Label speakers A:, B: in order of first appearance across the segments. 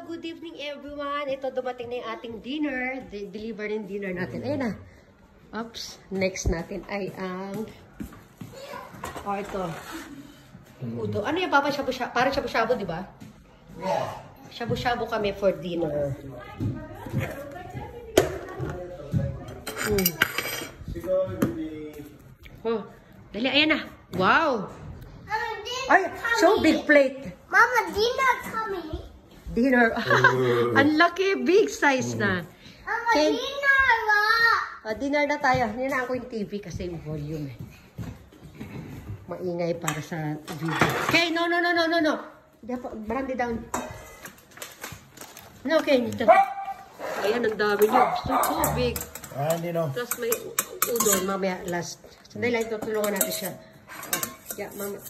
A: Good evening everyone. Ito dumating na yung ating dinner. Deliver yung dinner natin. Ayan na. Oops. Next natin ay ang ito. Udo. Ano yung papa shabu-shabu? Parang shabu-shabu, di ba? Shabu-shabu kami for dinner. Oh, dali, ayan na. Wow! Ay, so big plate.
B: Mama, dinner coming.
A: Dinner. Ang laki, big size na.
B: Mama, dinner!
A: Dinner na tayo. Hinaan ko yung TV kasi yung volume eh. Maingay para sa video. Okay, no. Brandy down. No, okay. Ayan, ang dami nyo. So big.
C: Hindi no.
A: Plus may udon, mamaya last. Sandali lang, tutulungan natin siya. Yeah, mama.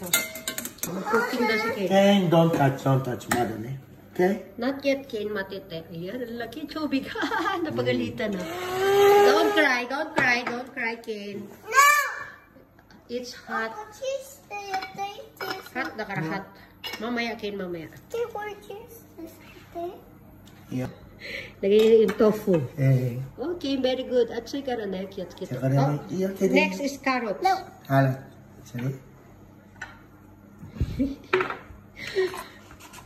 A: Mag-cooking daw si Kane.
C: Kane, don't touch, madam, eh? Okay?
A: Not yet, Kane, matite. Ayan, ang laki, chubig. Napagalitan na. Don't cry, Kane.
B: No!
A: It's hot. Hot na karahat. Mamaya, Kane, mamaya.
C: Yeah.
A: Lagay yung tofu.
C: Eh.
A: Okay, very good. At sa'yo ka na nakikita kita. Next is carrots.
B: No.
C: Hala. Sorry?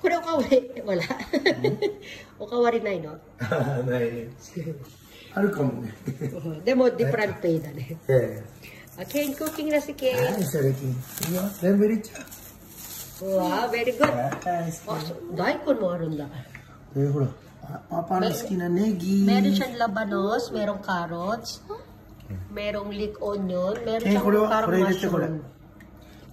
A: Kung wala. O kawari na no?
C: Nay. Ano ka mo?
A: Demo, different pay na eh.
C: Yeah.
A: Okay, cooking na si Kane.
C: Sorry, King. Then very cha.
A: Wow, very good.
C: Yes.
A: Dahil ko mo ron na.
C: Eh, hula. Papalas kinanegi.
A: Meron siyang labanos, merong carrots, merong leek onion, meron siyang parang mushroom.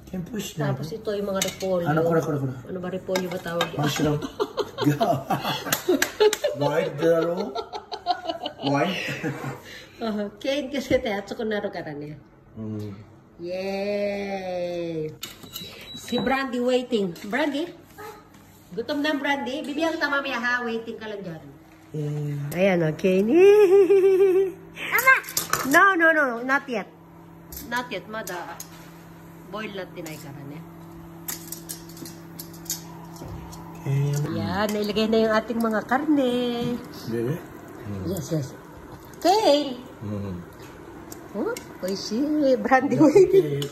C: Push na.
A: Tapos ito yung mga repolyo.
C: Ano, kura.
A: Ano ba repolyo ba tawag yun?
C: Mushroom. White girl. White.
A: Kane kasi teatso ko naro ka rin eh. Yay! Si Brandy waiting. Brandy? Gutom na Brandy? Bibigyan kita mamaya ha. Waiting ka lang dyan. Ayan o, Kane. No. Not yet. Not yet, mada. Boil lang tinay ka rin eh. Yan, nailagay na yung ating mga karne.
C: Really?
A: Yes. Okay. Oh, oishi. Brandy waiting.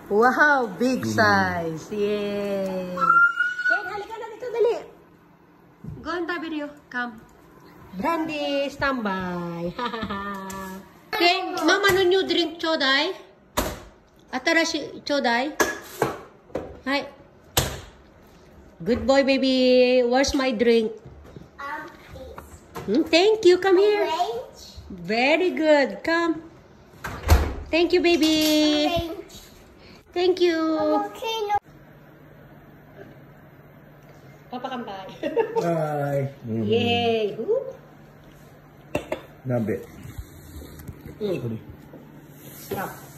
A: Wow, big size. Yay. Okay, halika na dito, dali. Go on, video. Come. Brandy, standby. Okay, mama, no new drink, chodai. Atarashi, chodai. Hi. Good boy, baby. Where's my drink? Thank you. Come here.
B: Orange.
A: Very good. Come. Thank you, baby.
B: Orange.
A: Thank you.
B: Okay, no.
A: Papa, come by.
C: Bye.
A: Yay.
C: Nabe.
A: Sorry. Stop.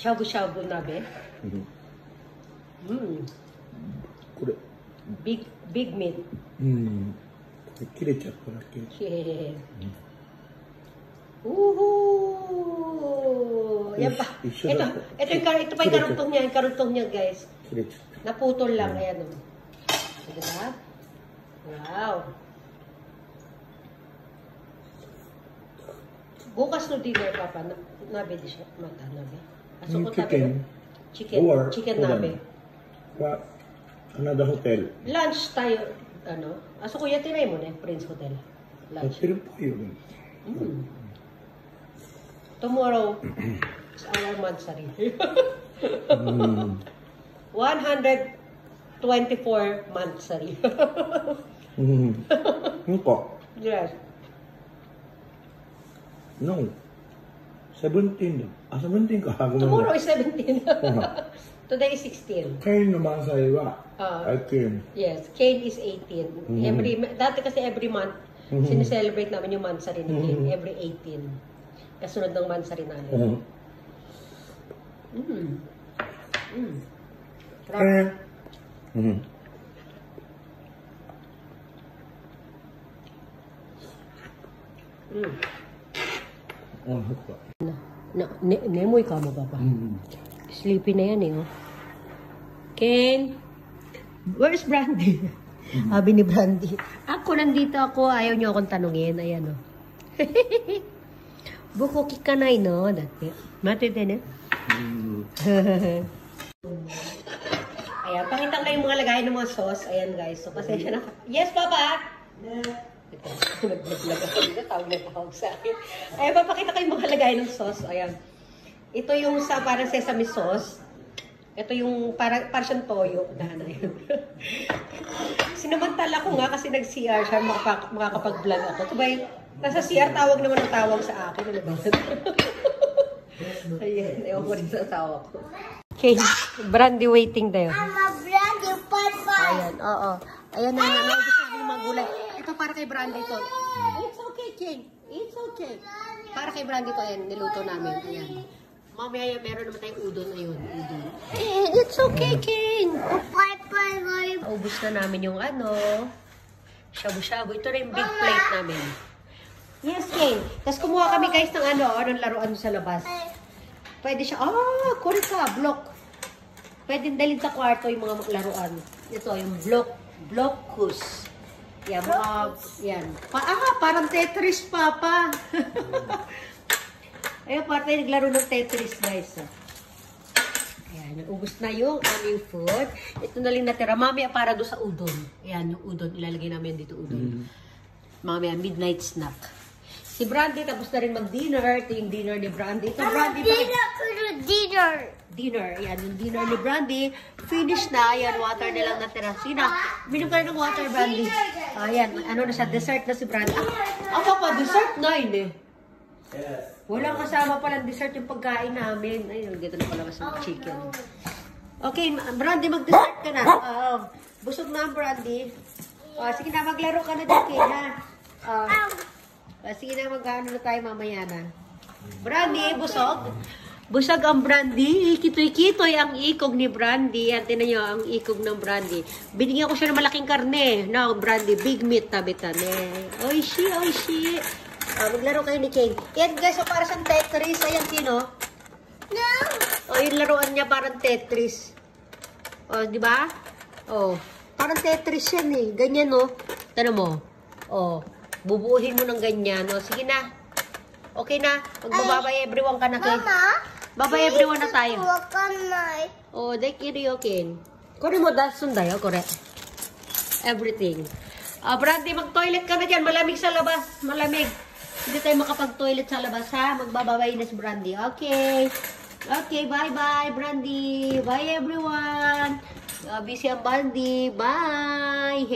A: Shabu-shabu nabe.
C: Kure.
A: Big meat.
C: 切れちゃっただけ。
A: Yeah. Woohoo! Yan pa. Ito pa yung karugtong niya, guys.
C: 切れちゃった。
A: Naputol lang. Ayan o. Diba? Wow. Bukas no dinner, Papa. Nabe di siya. Mata, nabe. Chicken nabe.
C: Another hotel.
A: Lunch tayo. Aso kuya, tinay mo na Prince Hotel. Lunch.
C: Hotel po yun.
A: Tomorrow, is our mansari. 124 mansari.
C: Ano ka?
A: Yes.
C: No. 17 na. 17 ka.
A: Tomorrow is 17. Today is 16.
C: Kane naman sa iba. 18.
A: Yes, Kane is 18. Dati kasi every month, sineselebrate namin yung mansari ni Kane. Every 18. Kasunod ng mansari namin.
C: Kane.
A: Nemoy ka mo, Papa. Sleepy na yan eh. Oh. Kane. Where's Brandy? Sabi ni Brandy. Ako, nandito ako. Ayaw niyo akong tanungin. Ayan, o. Buko kikanay, no? Dati. Mati din, eh. Ayan, pakita ko yung mga lagayan ng mga sauce. Ayan, guys. So, pasensya na. Yes, Papa! Ito, nag-vlog ako dito. Tawag na tawag sa akin. Ayan, papakita ko yung mga lagayan ng sauce. Ayan. Ito yung sa parang sesame sauce. Ito yung parang siyang toyo. Ayan. Sinamantala ko nga kasi nag-CR siya. Makakapag-vlog ako. Sabay, nasa CR, tawag naman ang tawag sa akin. Ano ba? Ayan, ewan ko rin sa tawag ko. Okay, Brandy waiting tayo.
B: I'm a Brandy Papa.
A: Ayan, oo. Ayan na, gusto ko yung mga gulay. Ito para kay Brandy to. It's okay, King. It's okay. Para kay Brandy to, ayan, niluto namin. Ayan. Mamaya meron naman tayong udon. Ayun, udon. It's okay, King.
B: Papa.
A: Ubus na namin yung shabu-shabu. Ito na yung big plate namin. Yes, King. Tapos kumuha kami guys ng ng laruan sa labas. Pwede siya, kurika, block. Pwede dalhin sa kwarto yung mga laruan. Ito, yung blockus. Yan, yan. Parang Tetris, Papa. Ayun, tayo naglaro ng Tetris, guys. Ayan, ubos na yung aming food. Ito na lang natira. Mamaya para doon sa udon. Ayan, yung udon. Ilalagay namin dito udon. Mamaya, midnight snack. Si Brandy, tapos na rin mag-dinner. Ito yung dinner ni Brandy. Ito, Brandy. Dinner. Ayan, yung dinner ni Brandy. Finish na. Ayan, water na lang natira. Sina, minom ka rin ng water, Brandy. Ayan, ano na siya, dessert na si Brandy. Pa, dessert na yun eh. Walang kasama palang dessert yung pagkain namin. Ayun, dito na pala sa chicken. Okay, Brandy, mag-dessert ka na. Busog na ang Brandy. Sige na, maglaro ka na dito, ha? Sige na, mag-ano na tayo mamaya na. Brandy, busog? Busog ang Brandy. Kitoy-kitoy ang ikog ni Brandy. Yan, tinan nyo ang ikog ng Brandy. Binigyan ko siya ng malaking karne. No, Brandy, big meat tabitan. Oishi. Maglaro kayo ni King. Yan guys, so para sa Tetris. Ayan, Kino. No. Yung laruan niya parang Tetris. Di ba? Parang Tetris yan eh. Ganyan, no? Tanong mo. Bubuuhin mo ng ganyan, no? Sige na. Okay na. Magbababay everyone ka na, King.
B: Mama?
A: Babay everyone na tayo.
B: Mama?
A: King. Kore mo, sunday, kore. Everything. Brandy, mag-toilet ka na dyan. Malamig sa labas. Malamig. Hindi tayo makapag-toilet sa labas, ha? Magbababay na si Brandy. Okay. Okay, bye-bye, Brandy. Bye, everyone. Busy ang Brandy. Bye.